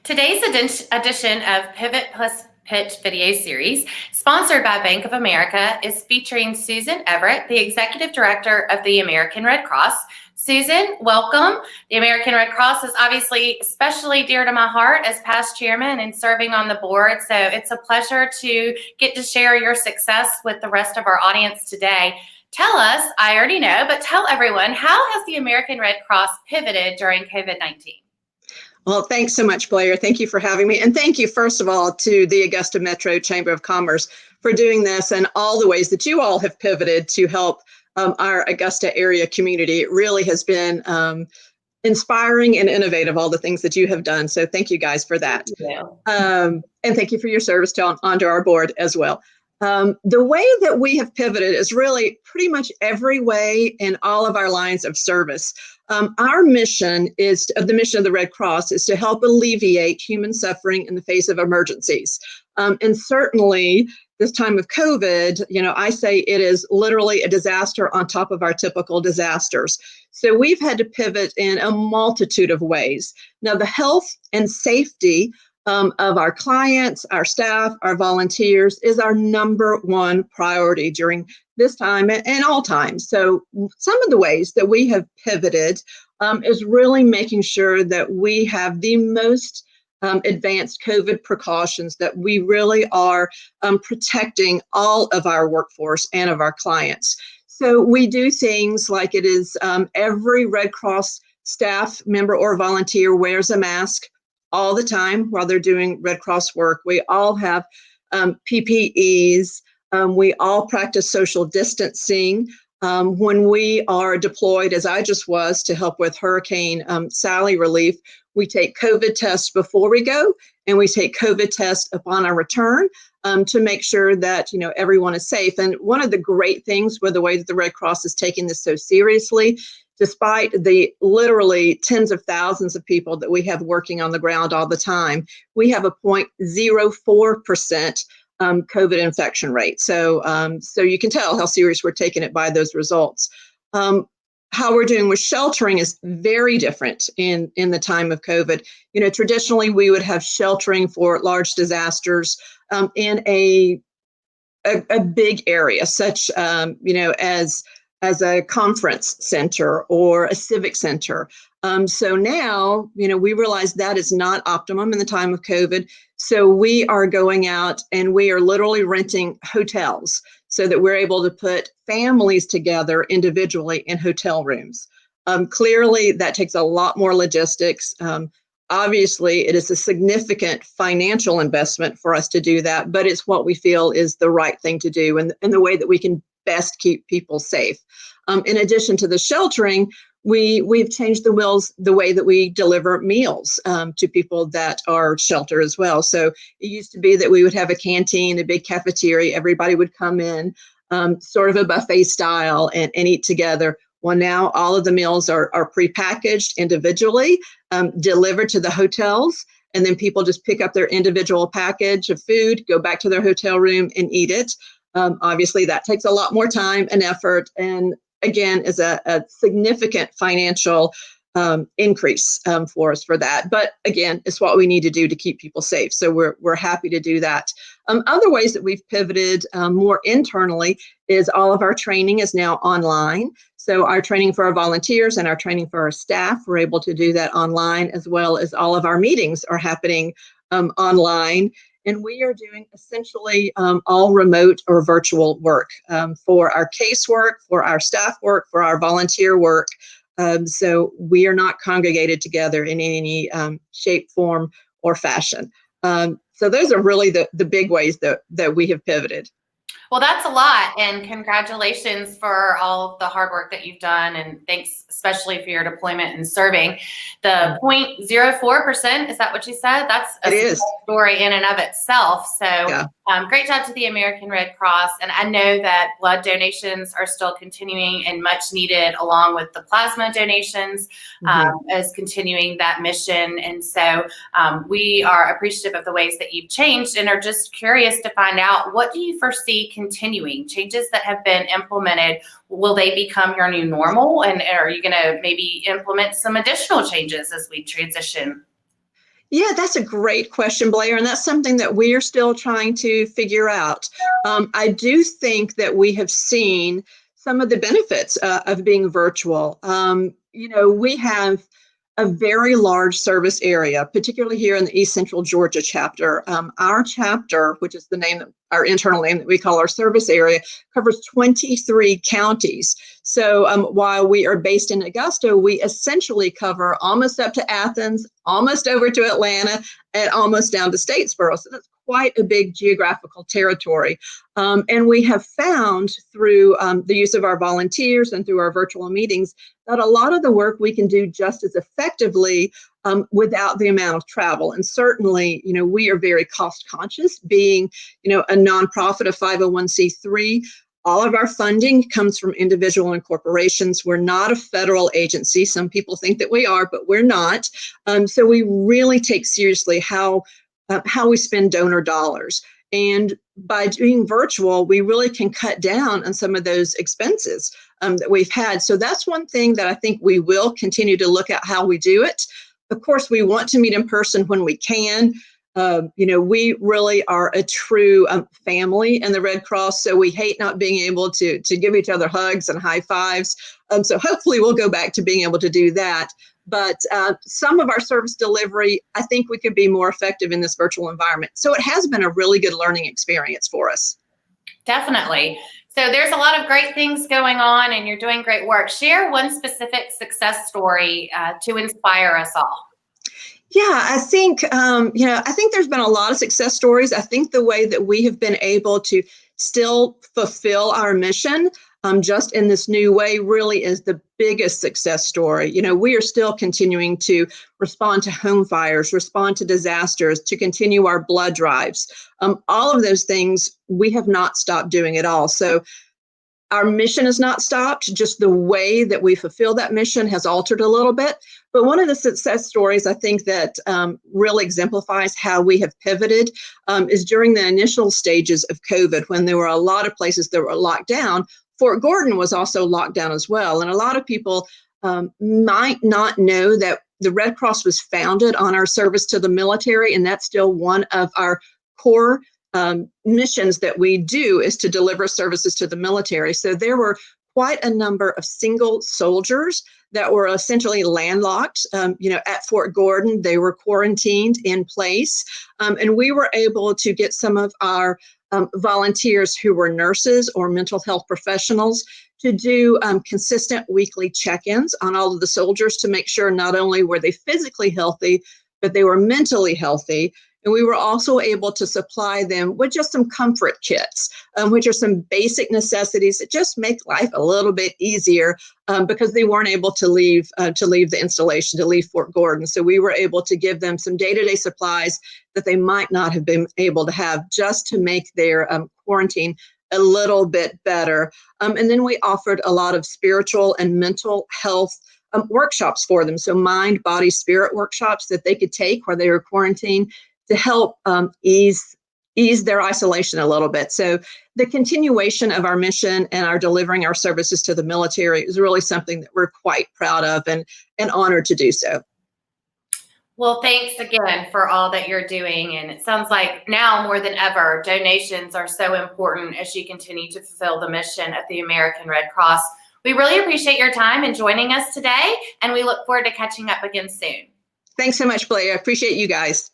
Today's edition of Pivot Plus Pitch video series, sponsored by Bank of America, is featuring Susan Everett, the Executive Director of the American Red Cross. Susan, welcome. The American Red Cross is obviously especially dear to my heart as past chairman and serving on the board, so it's a pleasure to get to share your success with the rest of our audience today. Tell us, I already know, but tell everyone, how has the American Red Cross pivoted during COVID-19? Well, thanks so much, Blair. Thank you for having me. And thank you, first of all, to the Augusta Metro Chamber of Commerce for doing this and all the ways that you all have pivoted to help our Augusta area community. It really has been inspiring and innovative, all the things that you have done. So thank you guys for that. And thank you for your service onto our board as well. The way that we have pivoted is really pretty much every way in all of our lines of service. Our mission the mission of the Red Cross is to help alleviate human suffering in the face of emergencies. And certainly this time of COVID, I say it is literally a disaster on top of our typical disasters. So we've had to pivot in a multitude of ways. Now, the health and safety of our clients, our staff, our volunteers is our number one priority during this time and all times. So some of the ways that we have pivoted is really making sure that we have the most advanced COVID precautions, that we really are protecting all of our workforce and of our clients. So we do things like it is every Red Cross staff member or volunteer wears a mask all the time while they're doing Red Cross work. We all have PPEs. We all practice social distancing. When we are deployed, as I just was, to help with Hurricane Sally relief, we take COVID tests before we go, and we take COVID tests upon our return to make sure that everyone is safe. And one of the great things with the way that the Red Cross is taking this so seriously, despite the literally tens of thousands of people that we have working on the ground all the time, we have a 0.04% COVID infection rate. So you can tell how serious we're taking it by those results. How we're doing with sheltering is very different in the time of COVID. Traditionally we would have sheltering for large disasters in a big area, such as a conference center or a civic center. So now, we realize that is not optimum in the time of COVID. So we are going out and we are literally renting hotels so that we're able to put families together individually in hotel rooms. Clearly, that takes a lot more logistics. Obviously, it is a significant financial investment for us to do that, but it's what we feel is the right thing to do and the way that we can best keep people safe. In addition to the sheltering, we've changed the way that we deliver meals to people that are sheltered as well. So it used to be that we would have a canteen, a big cafeteria, everybody would come in, sort of a buffet style and eat together. Well, now all of the meals are prepackaged individually, delivered to the hotels, and then people just pick up their individual package of food, go back to their hotel room and eat it. Obviously, that takes a lot more time and effort, and again, is a significant financial increase for us for that. But again, it's what we need to do to keep people safe. So we're happy to do that. Other ways that we've pivoted more internally is all of our training is now online. So our training for our volunteers and our training for our staff, we're able to do that online, as well as all of our meetings are happening online. And we are doing essentially all remote or virtual work for our casework, for our staff work, for our volunteer work. So we are not congregated together in any shape, form, or fashion. So those are really the big ways that we have pivoted. Well, that's a lot, and congratulations for all the hard work that you've done, and thanks especially for your deployment and serving. The 0.04%, is that what you said? That's a story in and of itself. So yeah. Great job to the American Red Cross, and I know that blood donations are still continuing and much needed, along with the plasma donations, as continuing that mission. And so we are appreciative of the ways that you've changed, and are just curious to find out, what do you foresee continuing changes that have been implemented? Will they become your new normal, and are you going to maybe implement some additional changes as we transition? Yeah, that's a great question, Blair, and that's something that we are still trying to figure out. I do think that we have seen some of the benefits of being virtual. We have a very large service area, particularly here in the East Central Georgia chapter. Our chapter, which is the name, our internal name that we call our service area, covers 23 counties. So while we are based in Augusta, we essentially cover almost up to Athens, almost over to Atlanta, and almost down to Statesboro. So that's quite a big geographical territory. And we have found through the use of our volunteers and through our virtual meetings that a lot of the work we can do just as effectively without the amount of travel. And certainly, we are very cost conscious, being, a nonprofit, a 501c3. All of our funding comes from individual and corporations. We're not a federal agency. Some people think that we are, but we're not. So we really take seriously how we spend donor dollars. And by doing virtual, we really can cut down on some of those expenses that we've had. So that's one thing that I think we will continue to look at how we do it. Of course, we want to meet in person when we can. We really are a true family in the Red Cross, so we hate not being able to give each other hugs and high fives. So hopefully we'll go back to being able to do that. But some of our service delivery, I think we could be more effective in this virtual environment. So it has been a really good learning experience for us. Definitely. So there's a lot of great things going on and you're doing great work. Share one specific success story to inspire us all. Yeah, I think, I think there's been a lot of success stories. I think the way that we have been able to still fulfill our mission just in this new way really is the biggest success story. We are still continuing to respond to home fires, respond to disasters, to continue our blood drives. All of those things we have not stopped doing at all. So our mission has not stopped, just the way that we fulfill that mission has altered a little bit. But one of the success stories I think that really exemplifies how we have pivoted is during the initial stages of COVID, when there were a lot of places that were locked down. Fort Gordon was also locked down as well. And a lot of people might not know that the Red Cross was founded on our service to the military, and that's still one of our core missions that we do, is to deliver services to the military. So there were quite a number of single soldiers that were essentially landlocked, at Fort Gordon. They were quarantined in place. And we were able to get some of our volunteers who were nurses or mental health professionals to do consistent weekly check-ins on all of the soldiers to make sure not only were they physically healthy, but they were mentally healthy. And we were also able to supply them with just some comfort kits, which are some basic necessities that just make life a little bit easier because they weren't able to leave the installation, to leave Fort Gordon. So we were able to give them some day-to-day supplies that they might not have been able to have, just to make their quarantine a little bit better. And then we offered a lot of spiritual and mental health workshops for them. So mind, body, spirit workshops that they could take while they were quarantined, to help ease their isolation a little bit. So the continuation of our mission and our delivering our services to the military is really something that we're quite proud of and honored to do so. Well, thanks again for all that you're doing. And it sounds like now more than ever, donations are so important as you continue to fulfill the mission of the American Red Cross. We really appreciate your time and joining us today, and we look forward to catching up again soon. Thanks so much, Blair. I appreciate you guys.